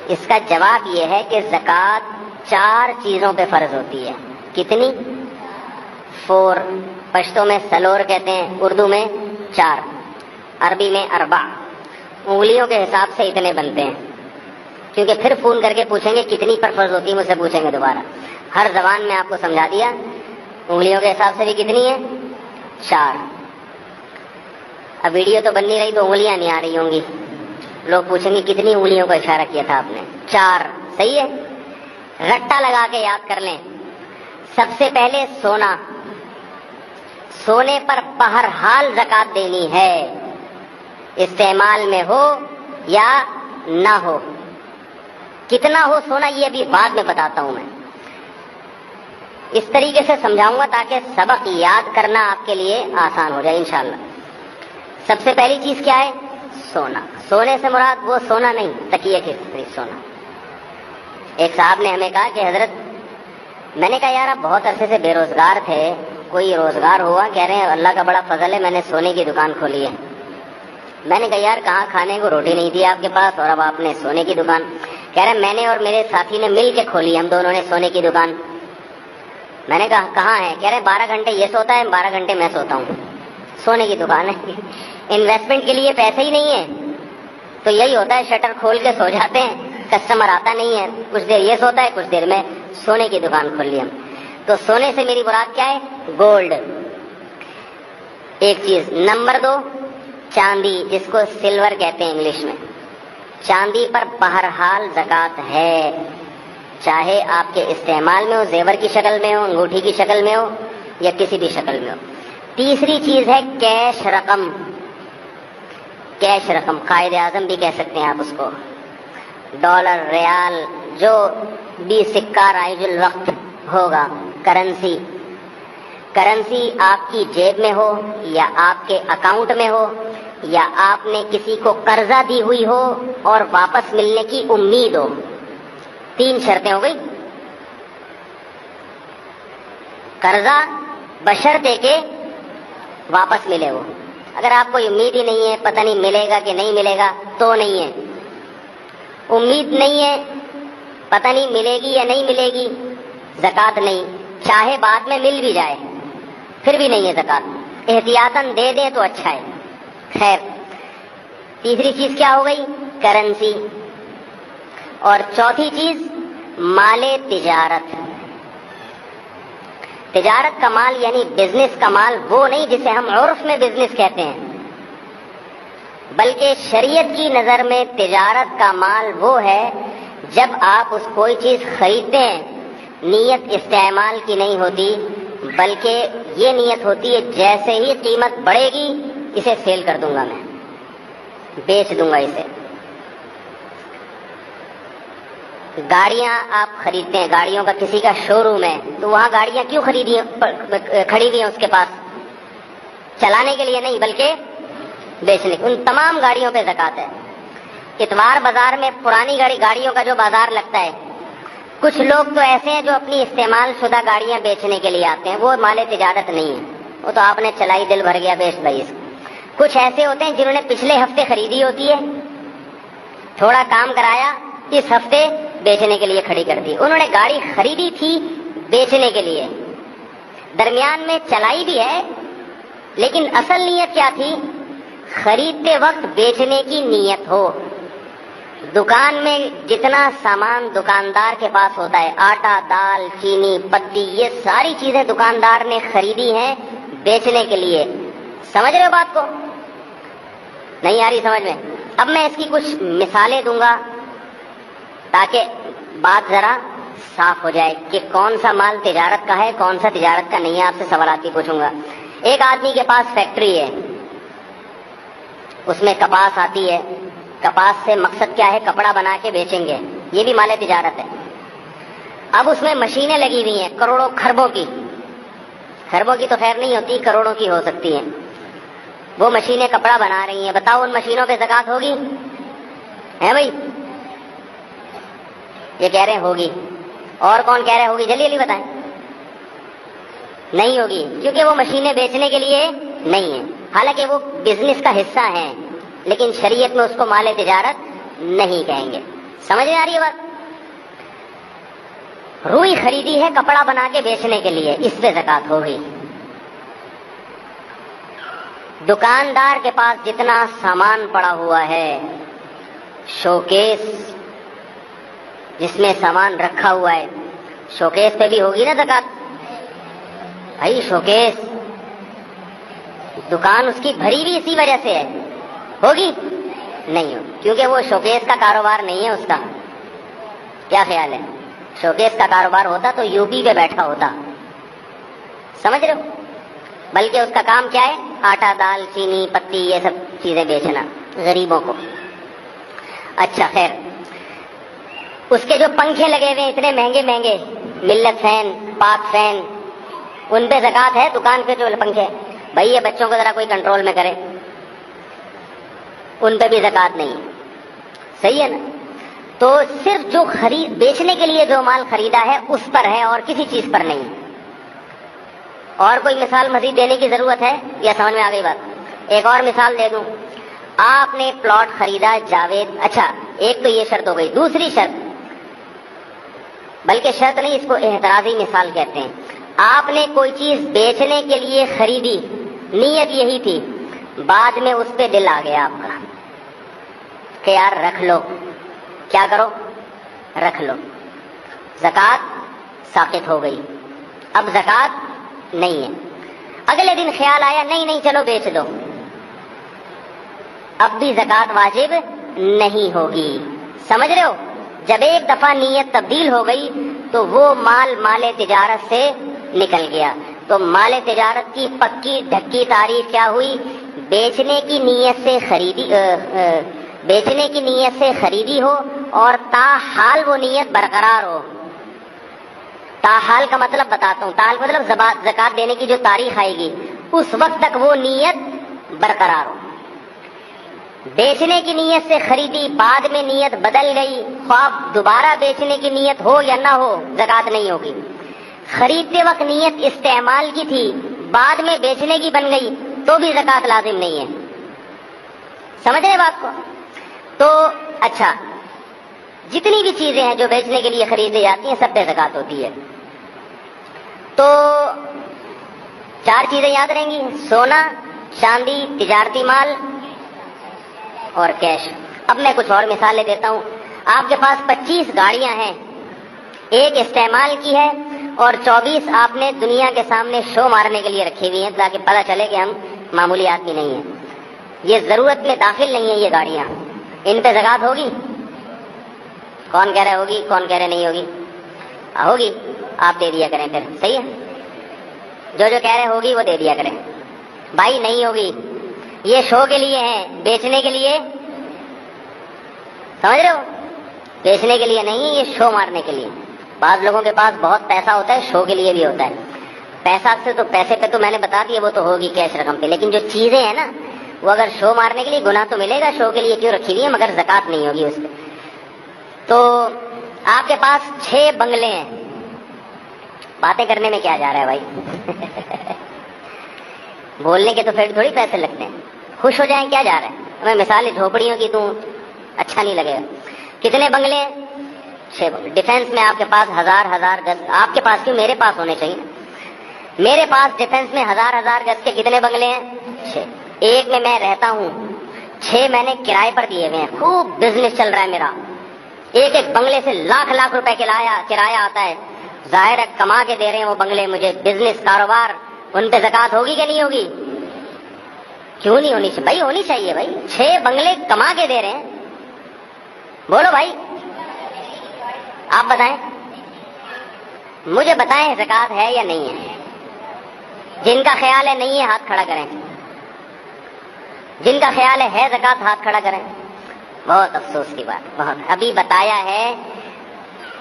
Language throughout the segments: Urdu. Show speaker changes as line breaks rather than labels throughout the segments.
اس کا جواب یہ ہے کہ زکوٰۃ 4 چیزوں پہ فرض ہوتی ہے. کتنی؟ 4. پشتو میں سلور کہتے ہیں، اردو میں 4، عربی میں 4. انگلیوں کے حساب سے اتنے بنتے ہیں، کیونکہ پھر فون کر کے پوچھیں گے کتنی پر فرض ہوتی ہے، مجھ سے پوچھیں گے دوبارہ. ہر زبان میں آپ کو سمجھا دیا. انگلیوں کے حساب سے بھی کتنی ہے؟ 4. اب ویڈیو تو بن نہیں رہی تو انگلیاں نہیں آ رہی ہوں گی، لوگ پوچھیں گے کتنی انگلیوں کو اشارہ کیا تھا آپ نے؟ 4. صحیح ہے. رٹا لگا کے یاد کر لیں. سب سے پہلے سونا، سونے پر بہرحال زکوٰۃ دینی ہے، استعمال میں ہو یا نہ ہو. کتنا ہو سونا یہ ابھی بعد میں بتاتا ہوں میں. اس طریقے سے سمجھاؤں گا تاکہ سبق یاد کرنا آپ کے لیے آسان ہو جائے انشاءاللہ. سب سے پہلی چیز کیا ہے؟ سونا. سونے سے مراد وہ سونا نہیں، تکیے کے سونا. ایک صاحب نے ہمیں کہا کہ حضرت، میں نے کہا یار آپ بہت عرصے سے بے روزگار تھے، کوئی روزگار ہوا؟ کہہ رہے ہیں اللہ کا بڑا فضل ہے، میں نے سونے کی دکان کھولی ہے. میں نے کہا یار کہاں کھانے کو روٹی نہیں تھی آپ کے پاس اور اب آپ نے سونے کی دکان؟ کہہ رہے میں نے اور میرے ساتھی نے مل کے کھولی، ہم دونوں نے سونے کی دکان. میں نے کہا کہاں ہے؟ کہہ رہے 12 گھنٹے یہ سوتا ہے، 12 گھنٹے میں سوتا ہوں. سونے کی دکان ہے. انویسٹمنٹ کے لیے پیسے ہی نہیں ہے تو یہی ہوتا ہے، شٹر کھول کے سو جاتے ہیں، کسٹمر آتا نہیں ہے، کچھ دیر یہ سوتا ہے، کچھ دیر میں سونے کی دکان کھول لی ہم. تو سونے سے میری مراد کیا ہے؟ گولڈ، ایک چیز. نمبر 2 چاندی، جس کو سلور کہتے ہیں انگلش میں. چاندی پر بہرحال زکوٰۃ ہے، چاہے آپ کے استعمال میں ہو، زیور کی شکل میں ہو، انگوٹھی کی شکل میں ہو یا کسی بھی شکل میں ہو. تیسری چیز ہے کیش رقم. کیش رقم قائد اعظم بھی کہہ سکتے ہیں آپ اس کو، ڈالر، ریال، جو بھی سکہ رائج الوقت ہوگا. کرنسی، کرنسی آپ کی جیب میں ہو یا آپ کے اکاؤنٹ میں ہو یا آپ نے کسی کو قرضہ دی ہوئی ہو اور واپس ملنے کی امید ہو. 3 شرطیں ہو گئی. قرضہ بشرطے کہ واپس ملے وہ. اگر آپ کو امید ہی نہیں ہے، پتہ نہیں ملے گا کہ نہیں ملے گا، تو نہیں ہے. امید نہیں ہے، پتہ نہیں ملے گی یا نہیں ملے گی، زکوٰۃ نہیں. چاہے بعد میں مل بھی جائے پھر بھی نہیں ہے زکوٰۃ. احتیاطاً دے دیں تو اچھا ہے. خیر، تیسری چیز کیا ہو گئی؟ کرنسی. اور چوتھی چیز مال تجارت. تجارت کا مال یعنی بزنس کا مال وہ نہیں جسے ہم عرف میں بزنس کہتے ہیں، بلکہ شریعت کی نظر میں تجارت کا مال وہ ہے جب آپ اس کوئی چیز خریدتے ہیں، نیت استعمال کی نہیں ہوتی بلکہ یہ نیت ہوتی ہے جیسے ہی قیمت بڑھے گی اسے سیل کر دوں گا، میں بیچ دوں گا اسے. گاڑیاں آپ خریدتے ہیں، گاڑیوں کا کسی کا شو روم ہے تو وہاں گاڑیاں کیوں کھڑی ہوئی ہیں اس کے پاس؟ چلانے کے لیے نہیں بلکہ بیچنے. ان تمام گاڑیوں پہ زکوٰۃ ہے. اتوار بازار میں پرانی گاڑیوں کا جو بازار لگتا ہے، کچھ لوگ تو ایسے ہیں جو اپنی استعمال شدہ گاڑیاں بیچنے کے لیے آتے ہیں، وہ مال تجارت نہیں ہے، وہ تو آپ نے چلائی دل بھر گیا بیچ دئی. کچھ ایسے ہوتے ہیں جنہوں نے پچھلے ہفتے خریدی ہوتی ہے، تھوڑا کام کرایا، اس ہفتے بیچنے کے لیے کھڑی کر دی. انہوں نے گاڑی خریدی تھی بیچنے کے لیے، درمیان میں چلائی بھی ہے، لیکن اصل نیت کیا تھی؟ خریدتے وقت بیچنے کی نیت ہو. دکان میں جتنا سامان دکاندار کے پاس ہوتا ہے، آٹا، دال، چینی، پتی، یہ ساری چیزیں دکاندار نے خریدی ہیں بیچنے کے لیے. سمجھ رہے ہو بات کو؟ نہیں آ رہی سمجھ میں؟ اب میں اس کی کچھ مثالیں دوں گا تاکہ بات ذرا صاف ہو جائے کہ کون سا مال تجارت کا ہے، کون سا تجارت کا نہیں ہے. آپ سے سوالات بھی پوچھوں گا. ایک آدمی کے پاس فیکٹری ہے، اس میں کپاس آتی ہے، کپاس سے مقصد کیا ہے؟ کپڑا بنا کے بیچیں گے، یہ بھی مال تجارت ہے. اب اس میں مشینیں لگی ہوئی ہیں کروڑوں خربوں کی تو خیر نہیں ہوتی، کروڑوں کی ہو سکتی ہیں. وہ مشینیں کپڑا بنا رہی ہیں، بتاؤ ان مشینوں پہ زکوٰۃ ہوگی؟ ہے بھائی؟ یہ کہہ رہے ہیں ہوگی، اور کون کہہ رہے ہوگی؟ جلدی جلدی بتائیں. نہیں ہوگی، کیونکہ وہ مشینیں بیچنے کے لیے نہیں ہیں، حالانکہ وہ بزنس کا حصہ ہیں، لیکن شریعت میں اس کو مال تجارت نہیں کہیں گے. سمجھ میں آ رہی ہے بات؟ روئی خریدی ہے کپڑا بنا کے بیچنے کے لیے، اس پہ زکات ہوگی۔ دکاندار کے پاس جتنا سامان پڑا ہوا ہے، شوکیس جس میں سامان رکھا ہوا ہے، شوکیس پہ بھی ہوگی نا زکات؟ بھائی شوکیس دکان اس کی بھری بھی اسی وجہ سے ہے، ہوگی؟ نہیں ہوگی، کیونکہ وہ شوکیس کا کاروبار نہیں ہے اس کا۔ کیا خیال ہے؟ شوکیس کا کاروبار ہوتا تو یو پی پہ بیٹھا ہوتا، سمجھ رہے ہو؟ بلکہ اس کا کام کیا ہے؟ آٹا، دال، چینی، پتی، یہ سب چیزیں بیچنا غریبوں کو۔ اچھا خیر، اس کے جو پنکھے لگے ہوئے اتنے مہنگے مہنگے، ملت فین، پاک فین، ان پہ زکات ہے؟ دکان پہ جو پنکھے، بھائی یہ بچوں کو ذرا کوئی کنٹرول میں کرے، ان پہ بھی زکات نہیں ہے، صحیح ہے نا؟ تو صرف جو بیچنے کے لیے جو مال خریدا ہے اس پر ہے، اور کسی چیز پر نہیں۔ اور کوئی مثال مزید دینے کی ضرورت ہے یا سمجھ میں آ گئی بات؟ ایک اور مثال دے دوں، آپ نے پلاٹ خریدا جاوید، اچھا ایک تو یہ شرط ہو گئی، دوسری شرط، بلکہ شرط نہیں، اس کو اعتراضی مثال کہتے ہیں، آپ نے کوئی چیز بیچنے کے لیے خریدی، نیت یہی تھی، بعد میں اس پہ دل آ گیا آپ کا کہ یار رکھ لو، کیا کرو؟ رکھ لو، زکات ساقط ہو گئی، اب زکات نہیں ہے۔ اگلے دن خیال آیا نہیں چلو بیچ دو، اب بھی زکات واجب نہیں ہوگی، سمجھ رہے ہو؟ جب ایک دفعہ نیت تبدیل ہو گئی تو وہ مال تجارت سے نکل گیا۔ تو مال تجارت کی پکی ڈھکی تعریف کیا ہوئی؟ بیچنے کی نیت سے خریدی ہو اور تاحال وہ نیت برقرار ہو۔ تاحال کا مطلب بتاتا ہوں، تاحال مطلب زکات دینے کی جو تاریخ آئے گی اس وقت تک وہ نیت برقرار ہو۔ بیچنے کی نیت سے خریدی، بعد میں نیت بدل گئی، خواب دوبارہ بیچنے کی نیت ہو یا نہ ہو زکات نہیں ہوگی۔ خریدتے وقت نیت استعمال کی تھی، بعد میں بیچنے کی بن گئی تو بھی زکات لازم نہیں ہے، سمجھ رہے بات کو؟ تو اچھا، جتنی بھی چیزیں ہیں جو بیچنے کے لیے خریدی جاتی ہیں سب پہ زکات ہوتی ہے۔ تو 4 چیزیں یاد رہیں گی، سونا، چاندی، تجارتی مال اور کیش۔ اب میں کچھ اور مثالیں دیتا ہوں۔ آپ کے پاس 25 گاڑیاں ہیں، ایک استعمال کی ہے اور 24 آپ نے دنیا کے سامنے شو مارنے کے لیے رکھی ہوئی ہیں تاکہ پتہ چلے کہ ہم معمولی آدمی نہیں ہیں، یہ ضرورت میں داخل نہیں ہے یہ گاڑیاں، ان پہ زکات ہوگی؟ کون کہہ رہے ہوگی، کون کہہ رہے نہیں ہوگی؟ ہوگی، آپ دے دیا کریں پھر، صحیح ہے؟ جو کہہ رہے ہوگی وہ دے دیا کریں۔ بھائی نہیں ہوگی، یہ شو کے لیے ہیں، بیچنے کے لیے، سمجھ رہے ہو؟ بیچنے کے لیے نہیں، یہ شو مارنے کے لیے۔ بعض لوگوں کے پاس بہت پیسہ ہوتا ہے، شو کے لیے بھی ہوتا ہے۔ پیسہ سے تو پیسے پہ تو میں نے بتا دیا وہ تو ہوگی کیش رقم پہ، لیکن جو چیزیں ہیں نا وہ اگر شو مارنے کے لیے، گناہ تو ملے گا، شو کے لیے کیوں رکھی ہوئی ہے، مگر زکات نہیں ہوگی اس پہ۔ تو آپ کے پاس 6 بنگلے ہیں، باتیں کرنے میں کیا جا رہا ہے بھائی؟ بولنے کے تو پھر تھوڑی پیسے لگتے ہیں، خوش ہو جائیں کیا جا رہا ہے؟ ہمیں مثال جھوپڑیوں کی تو اچھا نہیں لگے گا۔ کتنے بنگلے؟ 6 بنگلے۔ ڈیفینس میں آپ کے پاس ہزار گز، آپ کے پاس کیوں، میرے پاس ہونے چاہیے، میرے پاس ڈیفینس میں ہزار گز کے کتنے بنگلے ہیں؟ 6۔ ایک میں رہتا ہوں، 6 میں نے کرائے پر دیے ہوئے ہیں، خوب بزنس چل رہا ہے میرا، ایک بنگلے سے لاکھ روپے کرایہ آتا ہے، ظاہر ہے کما کے دے رہے ہیں وہ بنگلے مجھے، بزنس کاروبار، ان پہ زکات ہوگی کہ نہیں ہوگی؟ کیوں نہیں ہونی چاہیے بھائی؟ ہونی چاہیے بھائی، 6 بنگلے کما کے دے رہے ہیں، بولو بھائی، آپ بتائیں، مجھے بتائیں زکات ہے یا نہیں ہے؟ جن کا خیال ہے نہیں ہے ہاتھ کھڑا کریں، جن کا خیال ہے زکات ہاتھ کھڑا کریں۔ بہت افسوس کی بات، بہت۔ ابھی بتایا ہے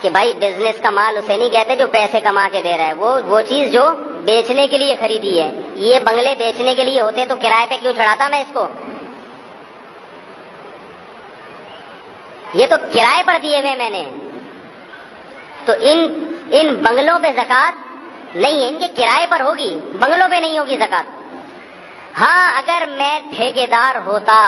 کہ بھائی بزنس کا مال اسے نہیں کہتے جو پیسے کما کے دے رہا ہے، وہ چیز جو بیچنے کے لیے خریدی ہے۔ یہ بنگلے بیچنے کے لیے ہوتے تو کرائے پہ کیوں چڑھاتا میں اس کو؟ یہ تو کرائے پر دیے ہوئے میں نے، تو ان بنگلوں پہ زکات نہیں ہے، ان کے کرائے پر ہوگی، بنگلوں پہ نہیں ہوگی زکات۔ ہاں اگر میں ٹھیکیدار ہوتا۔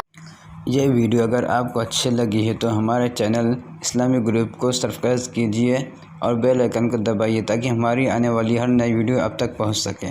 یہ ویڈیو اگر آپ کو اچھی لگی ہے تو ہمارے چینل اسلامی گروپ کو سبسکرائب کیجیے اور بیل آئیکن کو دبائیے تاکہ ہماری آنے والی ہر نئی ویڈیو اب تک پہنچ سکے۔